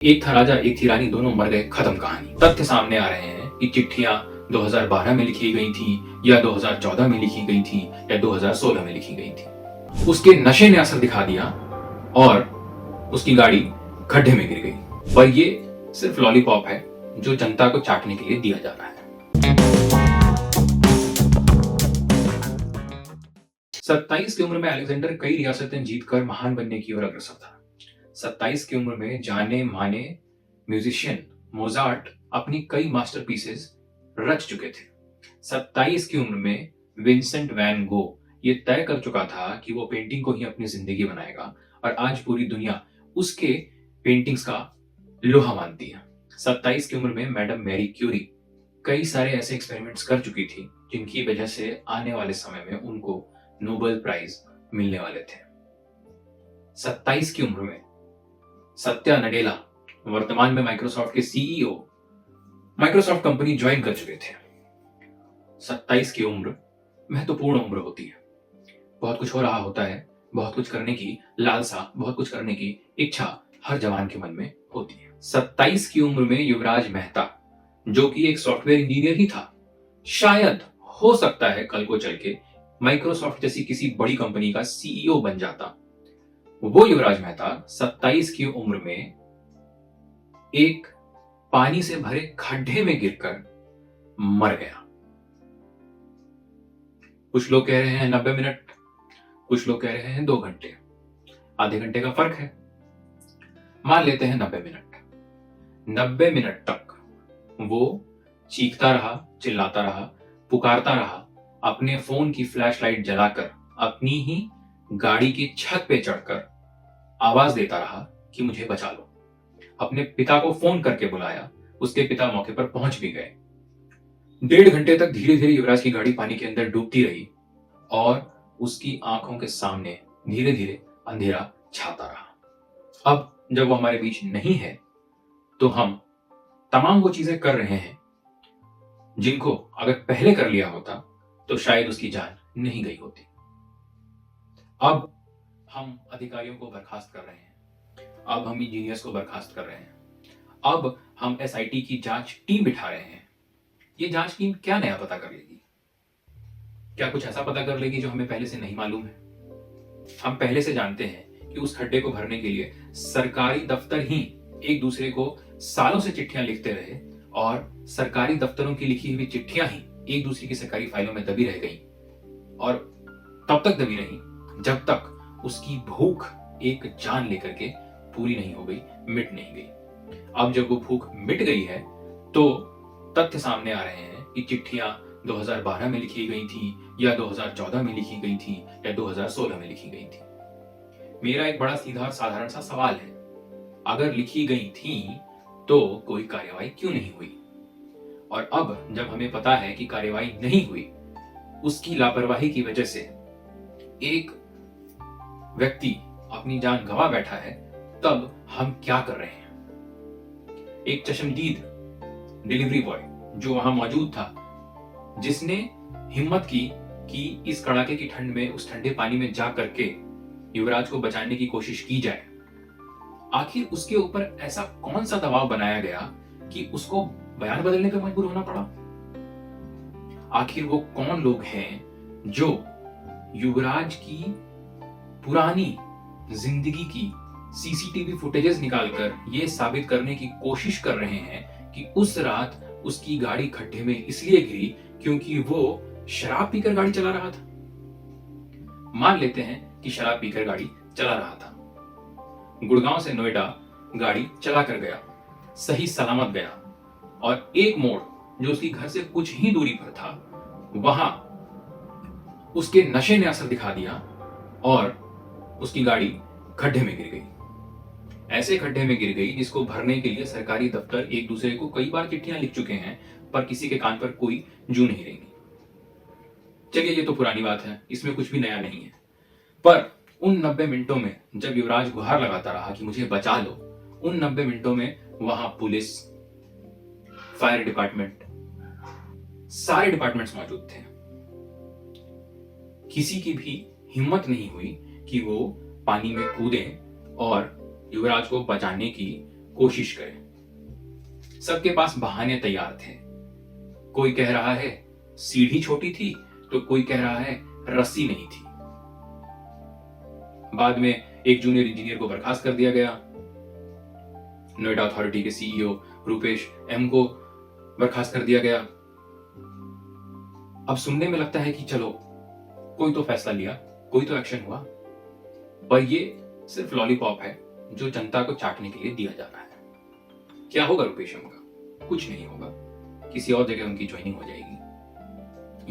एक था राजा एक थी रानी, दोनों मर गए, खत्म कहानी। तथ्य सामने आ रहे हैं कि चिट्ठियां 2012 में लिखी गई थी या 2014 में लिखी गई थी या 2016 में लिखी गई थी। उसके नशे ने असर दिखा दिया और उसकी गाड़ी खड्डे में गिर गई। पर ये सिर्फ लॉलीपॉप है जो जनता को चाटने के लिए दिया जा रहा है। 27 की उम्र में अलेक्जेंडर कई रियासतें जीतकर महान बनने की ओर अग्रसर था। 27 की उम्र में जाने माने म्यूजिशियन मोजार्ट अपनी कई मास्टरपीसेस रच चुके थे। 27 की उम्र में विंसेंट वैन गो ये तय कर चुका था कि वो पेंटिंग को ही अपनी जिंदगी बनाएगा और आज पूरी दुनिया उसके पेंटिंग्स का लोहा मानती है। 27 की उम्र में मैडम मैरी क्यूरी कई सारे ऐसे एक्सपेरिमेंट्स कर चुकी थी जिनकी वजह से आने वाले समय में उनको नोबेल प्राइज मिलने वाले थे। 27 की उम्र में सत्या नडेला वर्तमान में माइक्रोसॉफ्ट के सीईओ माइक्रोसॉफ्ट कंपनी ज्वाइन कर चुके थे। 27 की उम्र महत्वपूर्ण उम्र होती है। बहुत कुछ हो रहा होता है, बहुत कुछ करने की लालसा, बहुत कुछ करने की इच्छा हर जवान के मन में होती है। 27 की उम्र में युवराज मेहता, जो कि एक सॉफ्टवेयर इंजीनियर ही था, शायद हो सकता है कल को चल के माइक्रोसॉफ्ट जैसी किसी बड़ी कंपनी का सीईओ बन जाता। वो युवराज मेहता 27 की उम्र में एक पानी से भरे खड्डे में गिरकर मर गया। कुछ लोग कह रहे हैं 90 मिनट, कुछ लोग कह रहे हैं 2 घंटे, आधे घंटे का फर्क है। मान लेते हैं 90 मिनट। 90 मिनट तक वो चीखता रहा, चिल्लाता रहा, पुकारता रहा, अपने फोन की फ्लैशलाइट जलाकर अपनी ही गाड़ी की छत पे चढ़कर आवाज देता रहा कि मुझे बचा लो। अपने पिता को फोन करके बुलाया, उसके पिता मौके पर पहुंच भी गए। 1.5 घंटे तक धीरे धीरे युवराज की गाड़ी पानी के अंदर डूबती रही और उसकी आंखों के सामने धीरे धीरे अंधेरा छाता रहा। अब जब वो हमारे बीच नहीं है तो हम तमाम वो चीजें कर रहे हैं जिनको अगर पहले कर लिया होता तो शायद उसकी जान नहीं गई होती। अब हम अधिकारियों को बर्खास्त कर रहे हैं, अब हम इंजीनियर्स को बर्खास्त कर रहे हैं, अब हम एसआईटी की जांच टीम बिठा रहे हैं। ये जांच टीम क्या नया पता कर लेगी? क्या कुछ ऐसा पता कर लेगी जो हमें पहले से नहीं मालूम है? हम पहले से जानते हैं कि उस खड्डे को भरने के लिए सरकारी दफ्तर ही एक दूसरे को सालों से चिट्ठियां लिखते रहे और सरकारी दफ्तरों की लिखी हुई चिट्ठियां ही एक दूसरे की सरकारी फाइलों में दबी रह गई और तब तक दबी रही जब तक उसकी भूख एक जान लेकर के पूरी नहीं हो गई, मिट नहीं गई। अब जब वो भूख मिट गई है तो तथ्य सामने आ रहे हैं कि चिट्ठियां 2012 में लिखी गई थी या 2014 में लिखी गई थी या 2016 में लिखी गई थी। मेरा एक बड़ा सीधा और साधारण सा सवाल है, अगर लिखी गई थी तो कोई कार्यवाही क्यों नहीं हुई? और अब जब हमें पता है कि कार्यवाही नहीं हुई, उसकी लापरवाही की वजह से एक व्यक्ति अपनी जान गंवा बैठा है, तब हम क्या कर रहे हैं? एक चश्मदीद डिलीवरी बॉय जो वहां मौजूद था, जिसने हिम्मत की कि इस कड़ाके की ठंड में उस ठंडे पानी में जा करके युवराज को बचाने की कोशिश की जाए, आखिर उसके ऊपर ऐसा कौन सा दबाव बनाया गया कि उसको बयान बदलने पर मजबूर होना पड़ा? आखिर वो कौन लोग हैं जो युवराज की पुरानी जिंदगी की सीसीटीवी फुटेजेस निकालकर ये साबित करने की कोशिश कर रहे हैं कि उस रात उसकी गाड़ी खड्डे में इसलिए गिरी क्योंकि वो शराब पीकर गाड़ी चला रहा था। मान लेते हैं कि शराब पीकर गाड़ी चला रहा था, गुड़गांव से नोएडा गाड़ी चला कर गया, सही सलामत गया और एक मोड़ जो उसकी घर से कुछ ही दूरी पर था, वहां उसके नशे ने असर दिखा दिया और उसकी गाड़ी खड्डे में गिर गई। ऐसे खड्डे में गिर गई जिसको भरने के लिए सरकारी दफ्तर एक दूसरे को कई बार चिट्ठियां लिख चुके हैं, पर किसी के कान पर कोई जू नहीं रहेगी। चलिए, ये तो पुरानी बात है, इसमें कुछ भी नया नहीं है। पर उन 90 मिनटों में जब युवराज गुहार लगाता रहा कि मुझे बचा लो, उन 90 मिनटों में वहां पुलिस, फायर डिपार्टमेंट, सारे डिपार्टमेंट्स मौजूद थे। किसी की भी हिम्मत नहीं हुई कि वो पानी में कूदें और युवराज को बचाने की कोशिश करें। सबके पास बहाने तैयार थे। कोई कह रहा है सीढ़ी छोटी थी, तो कोई कह रहा है रस्सी नहीं थी। बाद में एक जूनियर इंजीनियर को बर्खास्त कर दिया गया। नोएडा अथॉरिटी के सीईओ रूपेश एम को बर्खास्त कर दिया गया। अब सुनने में लगता है कि चलो कोई तो फैसला लिया, कोई तो एक्शन हुआ, पर ये सिर्फ लॉलीपॉप है जो जनता को चाटने के लिए दिया जा रहा है। क्या होगा रूपेश एम का? कुछ नहीं होगा, किसी और जगह उनकी ज्वाइनिंग हो जाएगी।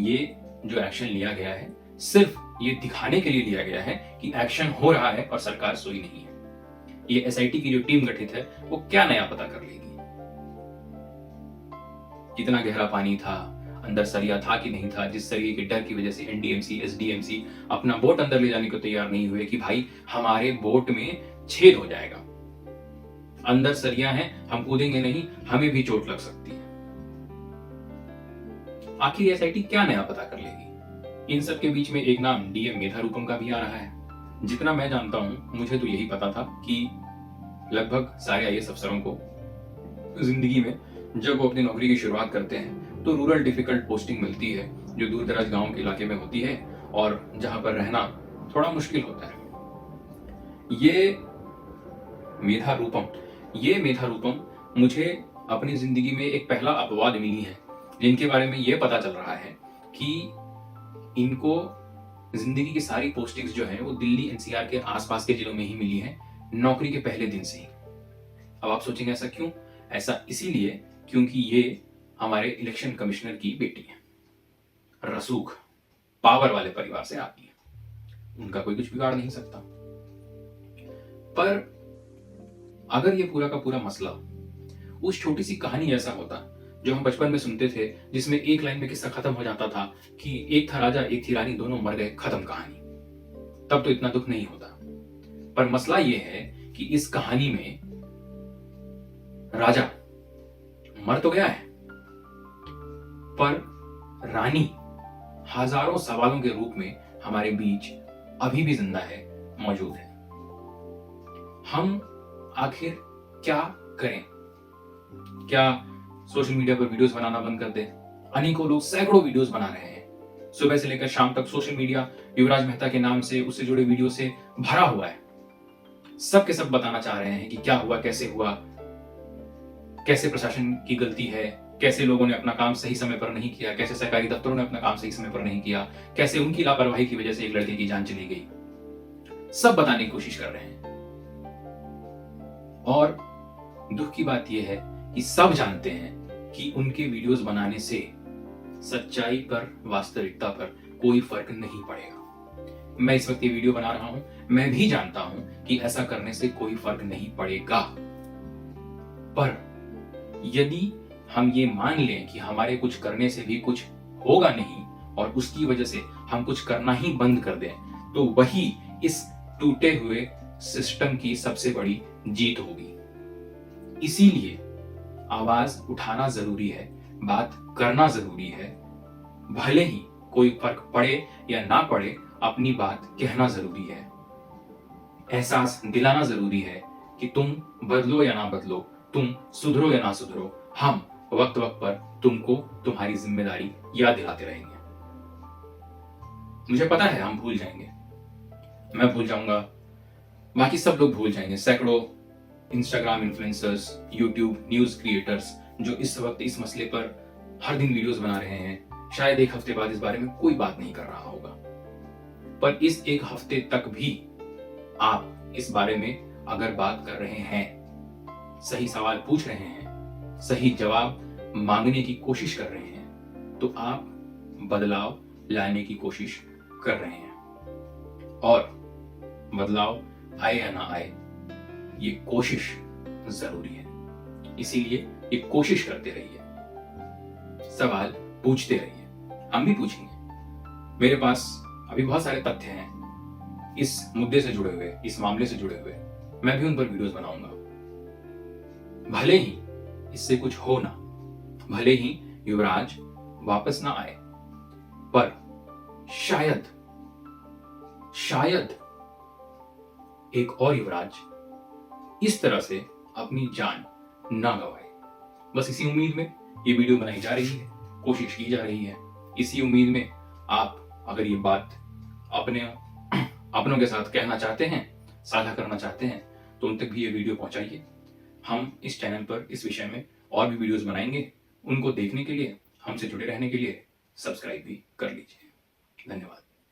ये जो एक्शन लिया गया है सिर्फ ये दिखाने के लिए लिया गया है कि एक्शन हो रहा है और सरकार सोई नहीं है। ये एसआईटी की जो टीम गठित है वो क्या नया पता कर लेगी? कितना गहरा पानी था, अंदर सरिया था कि नहीं था, जिस सरिये के डर की वजह से एनडीएमसी एसडीएमसी अपना बोट अंदर ले जाने को तैयार नहीं हुए कि भाई हमारे बोट में छेद हो जाएगा, अंदर सरिया है, हम कूदेंगे नहीं, हमें भी चोट लग सकती है। आखिर एसआईटी क्या नया पता कर लेगी? इन सब के बीच में एक नाम डीएम मेधारूपम का भी आ रहा है। जितना मैं जानता हूं, मुझे तो यही पता था कि लगभग सारे आईएएस अफसरों को जिंदगी में जब वो अपनी नौकरी की शुरुआत करते हैं तो रूरल डिफिकल्ट पोस्टिंग मिलती है, जो दूर दराज गांव के इलाके में होती है और जहां पर रहना थोड़ा मुश्किल होता है। ये मेधारूपम मुझे अपनी जिंदगी में एक पहला अपवाद मिली है जिनके बारे में ये पता चल रहा है कि इनको जिंदगी की सारी पोस्टिंग्स जो है वो दिल्ली एनसीआर के आसपास के जिलों में ही मिली है, नौकरी के पहले दिन से ही। अब आप सोचेंगे ऐसा क्यों? ऐसा इसीलिए क्योंकि ये हमारे इलेक्शन कमिश्नर की बेटी है, रसूख पावर वाले परिवार से आती है, उनका कोई कुछ बिगाड़ नहीं सकता। पर अगर ये पूरा का पूरा मसला उस छोटी सी कहानी जैसा होता जो हम बचपन में सुनते थे, जिसमें एक लाइन में किस्सा खत्म हो जाता था कि एक था राजा एक थी रानी, दोनों मर गए, खत्म कहानी, तब तो इतना दुख नहीं होता। पर मसला ये है कि इस कहानी में राजा मर तो गया है, पर रानी हजारों सवालों के रूप में हमारे बीच अभी भी जिंदा है, मौजूद है। हम आखिर क्या करें? क्या सोशल मीडिया पर वीडियोस बनाना बंद कर दें? अनेकों लोग सैकड़ों वीडियोस बना रहे हैं, सुबह से लेकर शाम तक सोशल मीडिया युवराज मेहता के नाम से, उससे जुड़े वीडियो से भरा हुआ है। सब के सब बताना चाह रहे हैं कि क्या हुआ, कैसे हुआ, कैसे प्रशासन की गलती है, कैसे लोगों ने अपना काम सही समय पर नहीं किया, कैसे सरकारी दफ्तरों ने अपना काम सही समय पर नहीं किया, कैसे उनकी लापरवाही की वजह से एक लड़के की जान चली गई। सब बताने की कोशिश कर रहे हैं। और दुख की बात यह है कि सब जानते हैं कि उनके वीडियोस बनाने से सच्चाई पर, वास्तविकता पर कोई फर्क नहीं पड़ेगा। मैं इस वक्त ये वीडियो बना रहा हूं, मैं भी जानता हूं कि ऐसा करने से कोई फर्क नहीं पड़ेगा। पर यदि हम ये मान लें कि हमारे कुछ करने से भी कुछ होगा नहीं और उसकी वजह से हम कुछ करना ही बंद कर दें, तो वही इस टूटे हुए सिस्टम की सबसे बड़ी जीत होगी। इसीलिए आवाज उठाना जरूरी है, बात करना जरूरी है, भले ही कोई फर्क पड़े या ना पड़े, अपनी बात कहना जरूरी है। एहसास दिलाना जरूरी है कि तुम बदलो या ना बदलो, तुम सुधरो या ना सुधरो, हम वक्त वक्त पर तुमको तुम्हारी जिम्मेदारी याद दिलाते रहेंगे। मुझे पता है हम भूल जाएंगे, मैं भूल जाऊंगा, बाकी सब लोग भूल जाएंगे। सैकड़ों Instagram influencers, YouTube news creators जो इस वक्त इस मसले पर हर दिन वीडियोस बना रहे हैं, शायद एक हफ्ते बाद इस बारे में कोई बात नहीं कर रहा होगा। पर इस एक हफ्ते तक भी आप इस बारे में अगर बात कर रहे हैं, सही सवाल पूछ रहे हैं, सही जवाब मांगने की कोशिश कर रहे हैं, तो आप बदलाव लाने की कोशिश कर रहे हैं। और बदलाव आए या ना आए, ये कोशिश जरूरी है। इसीलिए ये कोशिश करते रहिए, सवाल पूछते रहिए, हम भी पूछेंगे। मेरे पास अभी बहुत सारे तथ्य हैं इस मुद्दे से जुड़े हुए, इस मामले से जुड़े हुए, मैं भी उन पर वीडियोस बनाऊंगा। भले ही इससे कुछ हो ना, भले ही युवराज वापस ना आए, पर शायद एक और युवराज इस तरह से अपनी जान ना गंवाए। बस इसी उम्मीद में ये वीडियो बनाई जा रही है, कोशिश की जा रही है। इसी उम्मीद में आप अगर ये बात अपनों के साथ कहना चाहते हैं, साझा करना चाहते हैं, तो उन तक भी ये वीडियो पहुंचाइए। हम इस चैनल पर इस विषय में और भी वीडियोस बनाएंगे। उनको देखने के लिए, हमसे जुड़े रहने के लिए सब्सक्राइब भी कर लीजिए। धन्यवाद।